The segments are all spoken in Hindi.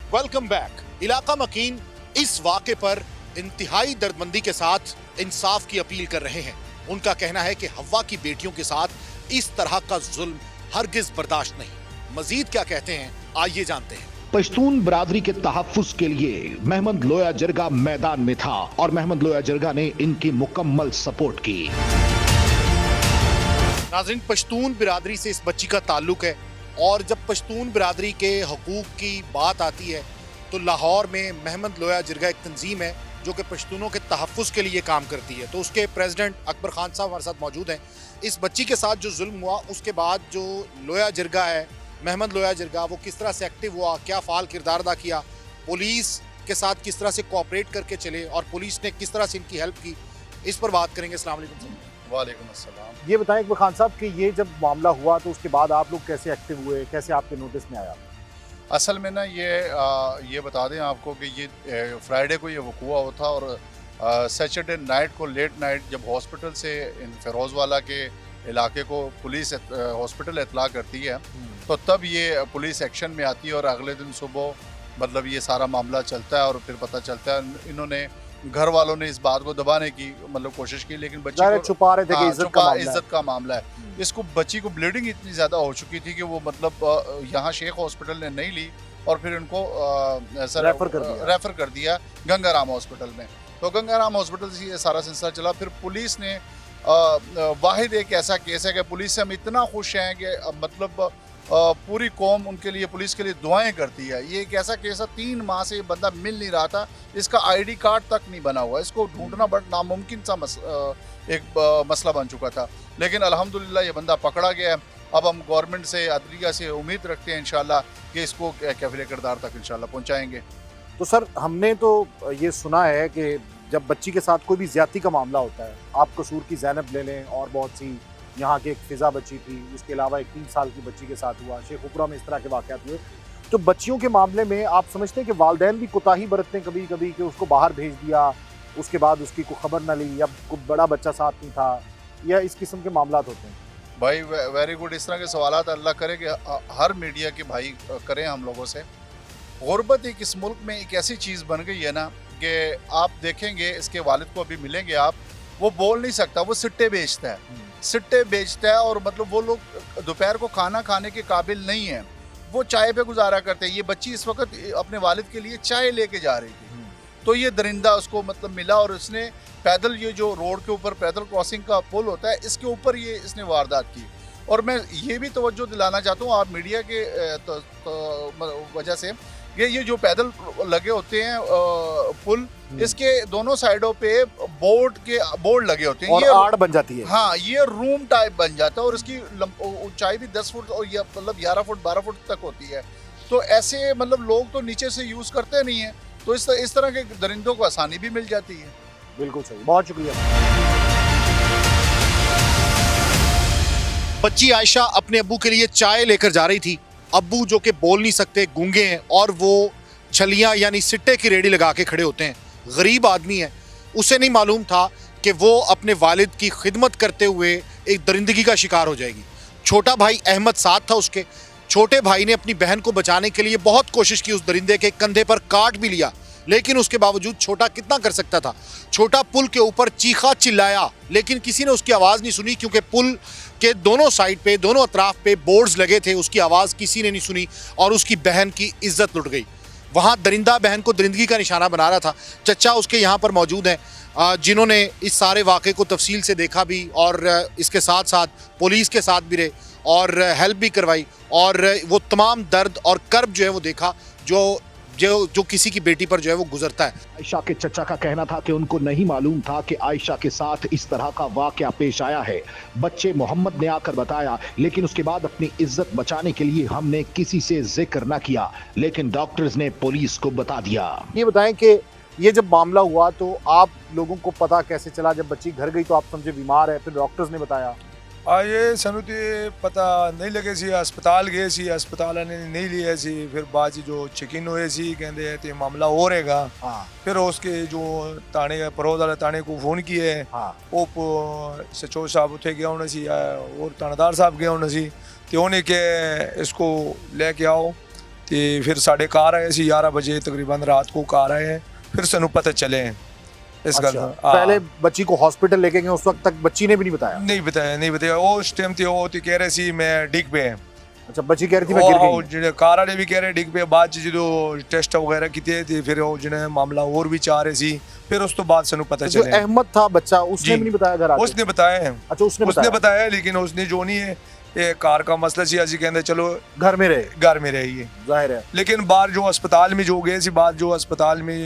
Welcome back. इलाका मकीन इस वाक़े पर इंतहाई दर्दमंदी के साथ इंसाफ की अपील कर रहे हैं। उनका कहना है कि हव्वा की बेटियों के साथ इस तरह का जुल्म हरगिज बर्दाश्त नहीं। मजीद क्या कहते हैं, आइए जानते हैं। पश्तून बरादरी के तहफ्फुज के लिए महमद लोया जिरगा मैदान में था और महमद लोया जिरगा ने इनकी मुकम्मल सपोर्ट की। नाज़रीन, पश्तून बिरादरी से इस बच्ची का ताल्लुक है और जब पश्तून बिरादरी के हकूक़ की बात आती है तो लाहौर में महमद लोया जिरगा एक तंजीम है जो कि पश्तूनों के तहफ़्फ़ुज़ के लिए काम करती है। तो उसके प्रेसिडेंट अकबर खान साहब हमारे साथ मौजूद हैं। इस बच्ची के साथ जो जुल्म हुआ उसके बाद जो लोया जिरगा है, महमद लोया जिरगा, वो किस तरह से एक्टिव हुआ, क्या फ़ाल किरदार अदा किया, पुलिस के साथ किस तरह से कोऑपरेट करके चले और पुलिस ने किस तरह से इनकी हेल्प की, इस पर बात करेंगे। अस्सलाम वालेकुम सर। वालेकुम अस्सलाम। ये बताएं अकबर खान साहब कि ये जब मामला हुआ तो उसके बाद आप लोग कैसे एक्टिव हुए, कैसे आपके नोटिस में आया? असल में ना ये बता दें आपको कि ये फ्राइडे को ये वक़ूआ हुआ था और सैटरडे नाइट को लेट नाइट जब हॉस्पिटल से इन फ़िरोज़वाला के इलाके को पुलिस हॉस्पिटल इतला करती है तो तब ये पुलिस एक्शन में आती है और अगले दिन सुबह मतलब ये सारा मामला चलता है और फिर पता चलता है इन्होंने घर वालों ने इस बात को दबाने की मतलब कोशिश की, लेकिन बच्ची को छुपा रहे थे कि इज्जत का मामला है। इसको बच्ची को ब्लीडिंग इतनी ज़्यादा हो चुकी थी कि वो मतलब यहाँ शेख हॉस्पिटल ने नहीं ली और फिर इनको रेफ़र कर दिया गंगाराम हॉस्पिटल में। तो गंगाराम हॉस्पिटल से ये सारा सिलसिला चला। फिर पुलिस ने वाहिद एक ऐसा केस है कि पुलिस से हम इतना खुश हैं कि मतलब पूरी कौम उनके लिए, पुलिस के लिए दुआएं करती है। ये एक ऐसा केस है, 3 माह से ये बंदा मिल नहीं रहा था, इसका आईडी कार्ड तक नहीं बना हुआ, इसको ढूंढना बड़ा नामुमकिन सा मसला बन चुका था। लेकिन अल्हम्दुलिल्लाह ये बंदा पकड़ा गया है। अब हम गवर्नमेंट से, अदलिया से उम्मीद रखते हैं इंशाल्लाह कि इसको कैफिले किरदार तक इंशाल्लाह पहुँचाएँगे। तो सर, हमने तो ये सुना है कि जब बच्ची के साथ कोई भी ज्यादती का मामला होता है, आप कसूर की ज़ैनब ले लें और बहुत सी यहाँ की एक फिज़ा बच्ची थी, उसके अलावा एक 3 साल की बच्ची के साथ हुआ, शेख उपरा में इस तरह के वाक़यात हुए, तो बच्चियों के मामले में आप समझते हैं कि वालिदैन भी कोताही बरतते हैं कभी कभी कि उसको बाहर भेज दिया, उसके बाद उसकी कोई खबर ना ली, या कोई बड़ा बच्चा साथ नहीं था, या इस किस्म के मामला होते हैं? भाई वेरी गुड। इस तरह के सवालात अल्लाह करे कि हर मीडिया के भाई करें हम लोगों से। गुर्बत एक इस मुल्क में एक ऐसी चीज़ बन गई है ना कि आप देखेंगे, इसके वालिद को अभी मिलेंगे आप, वो बोल नहीं सकता, वो सिट्टे बेचता है और मतलब वो लोग दोपहर को खाना खाने के काबिल नहीं है, वो चाय पे गुजारा करते हैं। ये बच्ची इस वक्त अपने वालिद के लिए चाय लेके जा रही थी, तो ये दरिंदा उसको मतलब मिला और उसने पैदल, ये जो रोड के ऊपर पैदल क्रॉसिंग का पुल होता है, इसके ऊपर ये इसने वारदात की। और मैं ये भी तवज्जो दिलाना चाहता हूँ आप मीडिया के वजह से, ये जो पैदल लगे होते हैं पुल, इसके दोनों साइडों पे बोर्ड लगे होते हैं, और ये आड़ बन जाती है। हाँ, ये रूम टाइप बन जाता है और इसकी ऊंचाई भी 10 फुट और ये मतलब 11 फुट 12 फुट तक होती है। तो ऐसे मतलब लोग तो नीचे से यूज करते नहीं है, तो इस तरह के दरिंदों को आसानी भी मिल जाती है। बिल्कुल सही, बहुत शुक्रिया। बच्ची आयशा अपने अब्बू के लिए चाय लेकर जा रही थी। अब्बू जो कि बोल नहीं सकते, गूंगे हैं, और वो छलियां यानी सिट्टे की रेडी लगा के खड़े होते हैं। गरीब आदमी है, उसे नहीं मालूम था कि वो अपने वालिद की खिदमत करते हुए एक दरिंदगी का शिकार हो जाएगी। छोटा भाई अहमद साथ था उसके। छोटे भाई ने अपनी बहन को बचाने के लिए बहुत कोशिश की, उस दरिंदे के कंधे पर काट भी लिया, लेकिन उसके बावजूद छोटा कितना कर सकता था। छोटा पुल के ऊपर चीखा चिल्लाया, लेकिन किसी ने उसकी आवाज़ नहीं सुनी, क्योंकि पुल के दोनों साइड पे, दोनों अतराफ पे बोर्ड्स लगे थे। उसकी आवाज़ किसी ने नहीं सुनी और उसकी बहन की इज्जत लुट गई। वहाँ दरिंदा बहन को दरिंदगी का निशाना बना रहा था। चचा उसके यहाँ पर मौजूद हैं जिन्होंने इस सारे वाक़े को तफसील से देखा भी और इसके साथ साथ पुलिस के साथ भी रहे और हेल्प भी करवाई, और वो तमाम दर्द और कर्ब जो है वो देखा जो किसी की बेटी पर जो है वो गुजरता है। आयशा के चचा का कहना था कि उनको नहीं मालूम था कि आयशा के साथ इस तरह का वाकया पेश आया है। बच्चे मोहम्मद ने आकर बताया, लेकिन उसके बाद अपनी इज्जत बचाने के लिए हमने किसी से जिक्र न किया, लेकिन डॉक्टर्स ने पुलिस को बता दिया। ये बताएं कि ये जब मामला हुआ तो आप लोगों को पता कैसे चला? जब बच्ची घर गई तो आप समझे बीमार है, फिर डॉक्टर्स ने बताया? ये सनू पता नहीं लगे सी, अस्पताल गए सी, अस्पताल ने नहीं लिए सी, फिर बाद जो चेक इन हुए सी, कहते ते मामला हो रहेगा। हाँ। फिर उसके जो थाने परोज वाले थाने को फोन किए, हाँ। वो सचो साहब उठे गया होने सी और थानेदार साहब गए होने सी, तो उन्हें के इसको लेके आओ ਤੇ ਫਿਰ ਸਾਡੇ ਕਾਰ ਆਏ ਸੀ 11 ਵਜੇ ਤਕਰੀਬਨ ਰਾਤ को कार आए हैं फिर सानू पता चले हैं इस गल अच्छा, दा। पहले बच्ची को हॉस्पिटल लेके गए, उस वक्त तक बच्ची ने भी नहीं बताया? नहीं बताया उस टाइम ते ਉਹ ਤੇ ਕਹਿ ਰਹੇ ਸੀ ਮੈਂ ਡਿੱਗ ਪਿਆ। अच्छा, बच्ची कह रही थी मैं गिर ਉਹ गई। ਜਿਹੜੇ ਕਾਰ ਵਾਲੇ ਵੀ ਕਹਿ ਰਹੇ ਡਿੱਗ ਪਿਆ। ਬਾਅਦ ਚ ਜਦੋਂ ਟੈਸਟ ਵਗੈरह ਕੀਤੇ ਤੇ ਫਿਰ ਉਹ ਜਿਹੜਾ ਮਾਮਲਾ ਹੋਰ ਵੀ ਚਾਹ ਰਹੇ ਸੀ, ਫਿਰ ਉਸ ਤੋਂ ਬਾਅਦ ਸਾਨੂੰ ਪਤਾ जो ਚੱਲਿਆ। अहमद था बच्चा, उसने जी। भी नहीं बताया घर आके? उसने बताया है, अच्छा, उसने उसने बताया बताया लेकिन उसने जो नहीं है ये कार का मसला ਸੀ ਅਸੀਂ ਕਹਿੰਦੇ ਚਲੋ घर में रहे, घर में रहिए। जाहिर है। लेकिन बाहर जो अस्पताल में जो गए सी बात जो अस्पताल में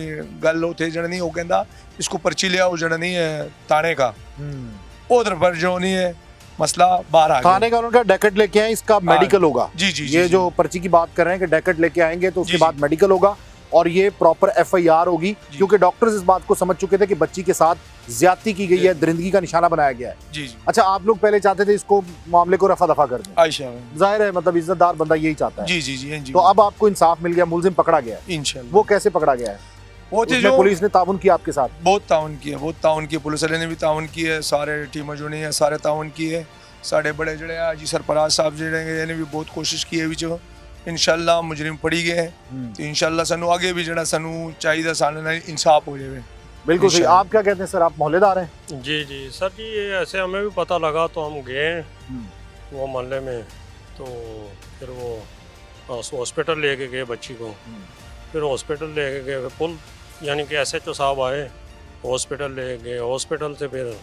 गल उथे जण नहीं, वो कहंदा इसको पर्ची लिया वो जण नहीं है थाने का, उधर पर जो नहीं है मसला बाहर आ गया। थाने का उनका डेकेट लेके आए, इसका मेडिकल होगा। जी जी ये जी, जो पर्ची की बात कर रहे हैं कि डेकेट लेके आएंगे तो उसके जी, बाद मेडिकल होगा और ये प्रॉपर एफआईआर होगी, जी। क्योंकि डॉक्टर्स इस बात को समझ चुके थे कि बच्ची के साथ ज्यादती की गई है, दरिंदगी का निशाना बनाया गया है। जी जी अच्छा, आप लोग पहले चाहते थे इसको मामले को रफा दफा कर दें, आयशा जाहिर है, मतलब इज्जतदार बंदा यही चाहता है। जी जी जी जी। तो अब आपको इंसाफ मिल गया, मुलजिम पकड़ा गया है। इंशाल्लाह वो कैसे पकड़ा गया है? वो थे उसमें जो पुलिस ने ताउन किया आपके साथ? बहुत ताउन किया, बहुत ताउन किया, पुलिस वाले ने भी ताउन किया है, सारे टीम जो नहीं है सारे ताउन किए। साढ़े बड़े जड़े हैं जी सरपराज साहब जड़े ने भी बहुत कोशिश की है विच इंशाल्लाह मुजरिम पड़ी गए हैं। तो इंशाल्लाह सानू आगे भी जड़ा सानू चाहिए सानू ना इंसाफ हो जाए। बिल्कुल सही। इंशाल्लाह। आप क्या कहते हैं सर, आप मोहल्लेदार हैं? जी जी सर जी, ये ऐसे हमें भी पता लगा तो हम गए वो मोहल्ले में, तो फिर वो हॉस्पिटल लेके गए बच्ची को। फिर हॉस्पिटल लेके गए, पुल यानी कि SHO साहब आए, हॉस्पिटल ले गए, हॉस्पिटल से फिर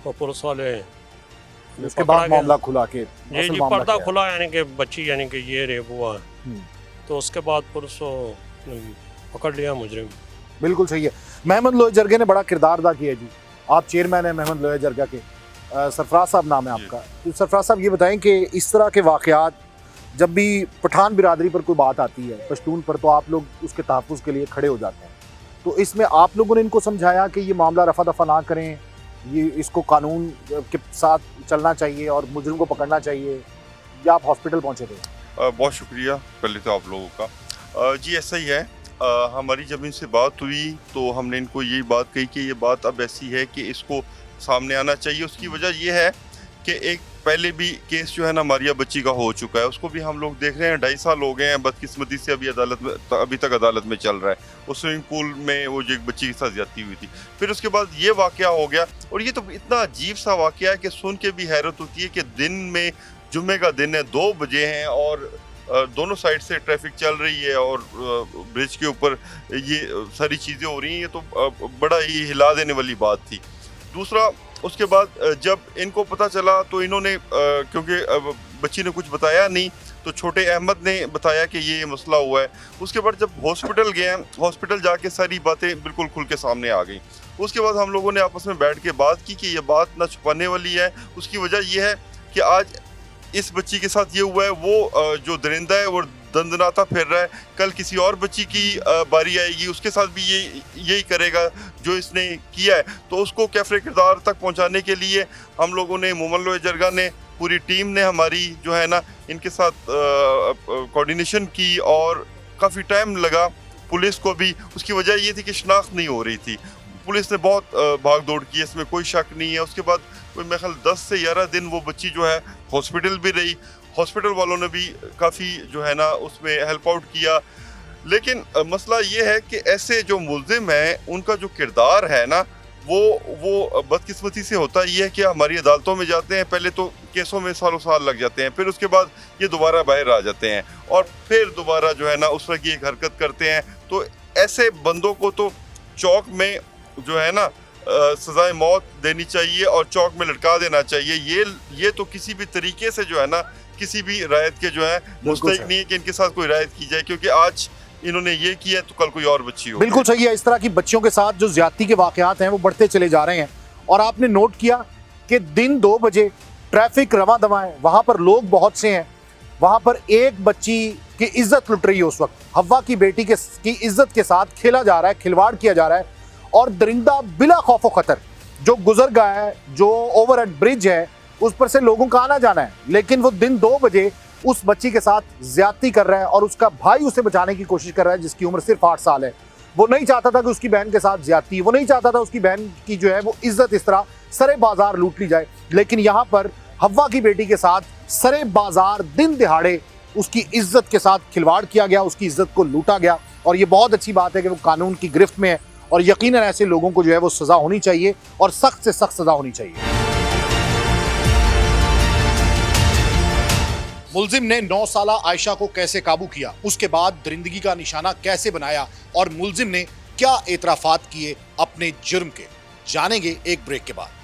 वो पुलिस वाले उसके पकड़ा बाद गया। मामला खुला के जी असल जी मामला पर्दा क्या है? खुला, यानी कि बच्ची यानी कि ये रेप हुआ है। हम्म। तो उसके बाद पुलिस को पकड़ लिया मुजरिम। बिल्कुल सही है। महमद लोहे जरगे ने बड़ा किरदार अदा किया जी। आप चेयरमैन हैं महमद लोहे जरगा के, सरफराज साहब नाम है आपका। तो सरफराज साहब ये बताएं कि इस तरह के वाक़यात जब भी पठान बिरादरी पर कोई बात आती है, पश्तून पर, तो आप लोग उसके तहफ़्फ़ुज़ के लिए खड़े हो जाते हैं। तो इसमें आप लोगों ने इनको समझाया कि ये मामला रफा दफा ना करें, ये इसको कानून के साथ चलना चाहिए और मुजरिम को पकड़ना चाहिए, या आप हॉस्पिटल पहुंचे थे? बहुत शुक्रिया पहले तो आप लोगों का। जी ऐसा ही है, हमारी जब इनसे बात हुई तो हमने इनको यही बात कही कि ये बात अब ऐसी है कि इसको सामने आना चाहिए। उसकी वजह ये है कि एक पहले भी केस जो है ना मारिया बच्ची का हो चुका है, उसको भी हम लोग देख रहे हैं, 2.5 साल हो गए हैं, बदकिस्मती से अभी तक अदालत में चल रहा है। उस स्विमिंग पूल में वो जो एक बच्ची के साथ ज्यादती हुई थी, फिर उसके बाद ये वाकया हो गया। और ये तो इतना अजीब सा वाकया है कि सुन के भी हैरत होती है कि दिन में, जुम्मे का दिन है, 2 बजे हैं और दोनों साइड से ट्रैफिक चल रही है और ब्रिज के ऊपर ये सारी चीज़ें हो रही हैं। ये तो बड़ा ही हिला देने वाली बात थी। दूसरा, उसके बाद जब इनको पता चला तो इन्होंने क्योंकि बच्ची ने कुछ बताया नहीं, तो छोटे अहमद ने बताया कि ये मसला हुआ है। उसके बाद जब हॉस्पिटल गए, हॉस्पिटल जाके सारी बातें बिल्कुल खुल के सामने आ गई। उसके बाद हम लोगों ने आपस में बैठ के बात की कि ये बात ना छुपाने वाली है। उसकी वजह ये है कि आज इस बच्ची के साथ ये हुआ है, वो जो दरिंदा है वो दंदनाता फिर रहा है, कल किसी और बच्ची की बारी आएगी, उसके साथ भी यही करेगा जो इसने किया है। तो उसको कैफरे किरदार तक पहुंचाने के लिए हम लोगों ने, मोहम्मद लोहे जरगा ने, पूरी टीम ने हमारी जो है ना इनके साथ कोऑर्डिनेशन की और काफ़ी टाइम लगा। पुलिस को भी उसकी वजह ये थी कि शनाख्त नहीं हो रही थी। पुलिस ने बहुत भाग दौड़ की, इसमें कोई शक नहीं है। उसके बाद कोई मेरे ख्याल 10 से 11 दिन वो बच्ची जो है हॉस्पिटल भी रही। हॉस्पिटल वालों ने भी काफ़ी जो है ना उसमें हेल्प आउट किया। लेकिन मसला ये है कि ऐसे जो मुल्जिम हैं उनका जो किरदार है ना वो बदकिस्मती से होता ये है कि हमारी अदालतों में जाते हैं, पहले तो केसों में सालों साल लग जाते हैं, फिर उसके बाद ये दोबारा बाहर आ जाते हैं और फिर दोबारा जो है ना उस तरह की एक हरकत करते हैं। तो ऐसे बंदों को तो चौक में जो है ना सजाए मौत देनी चाहिए और चौक में लटका देना चाहिए। ये तो किसी भी तरीके से जो है ना किसी भी रायत के जो है मुस्तहिक नहीं है कि इनके साथ कोई रायत की जाए, क्योंकि आज इन्होंने ये किया तो कल कोई और बच्ची हो। बिल्कुल सही है। इस तरह की बच्चियों के साथ जो ज्यादती के वाकयात हैं वो बढ़ते चले जा रहे हैं। और आपने नोट किया कि दिन 2 बजे ट्रैफिक रवां दवा है, वहां पर लोग बहुत से हैं, वहां पर एक बच्ची की इज्जत लुट रही है। उस वक्त हव्वा की बेटी की इज्जत के साथ खेला जा रहा है, खिलवाड़ किया जा रहा है और दरिंदा बिला खौफ खतर जो गुजर गया है, जो ओवरहेड ब्रिज है, उस पर से लोगों का आना जाना है, लेकिन वो दिन 2 बजे उस बच्ची के साथ ज्यादती कर रहा है और उसका भाई उसे बचाने की कोशिश कर रहा है जिसकी उम्र सिर्फ 8 साल है। वो नहीं चाहता था कि उसकी बहन के साथ ज्यादती, वो नहीं चाहता था उसकी बहन की जो है वो इज्जत इस तरह सरे बाजार लूट ली जाए। लेकिन यहाँ पर हव्वा की बेटी के साथ सरे बाजार दिन दिहाड़े उसकी इज्जत के साथ खिलवाड़ किया गया, उसकी इज्जत को लूटा गया। और ये बहुत अच्छी बात है कि वो कानून की गिरफ्त में है और यकीनन ऐसे लोगों को जो है वो सजा होनी चाहिए और सख्त से सख्त सजा होनी चाहिए। मुल्जिम ने 9 साला आयशा को कैसे काबू किया, उसके बाद दरिंदगी का निशाना कैसे बनाया और मुल्जिम ने क्या एतराफात किए अपने जुर्म के, जानेंगे एक ब्रेक के बाद।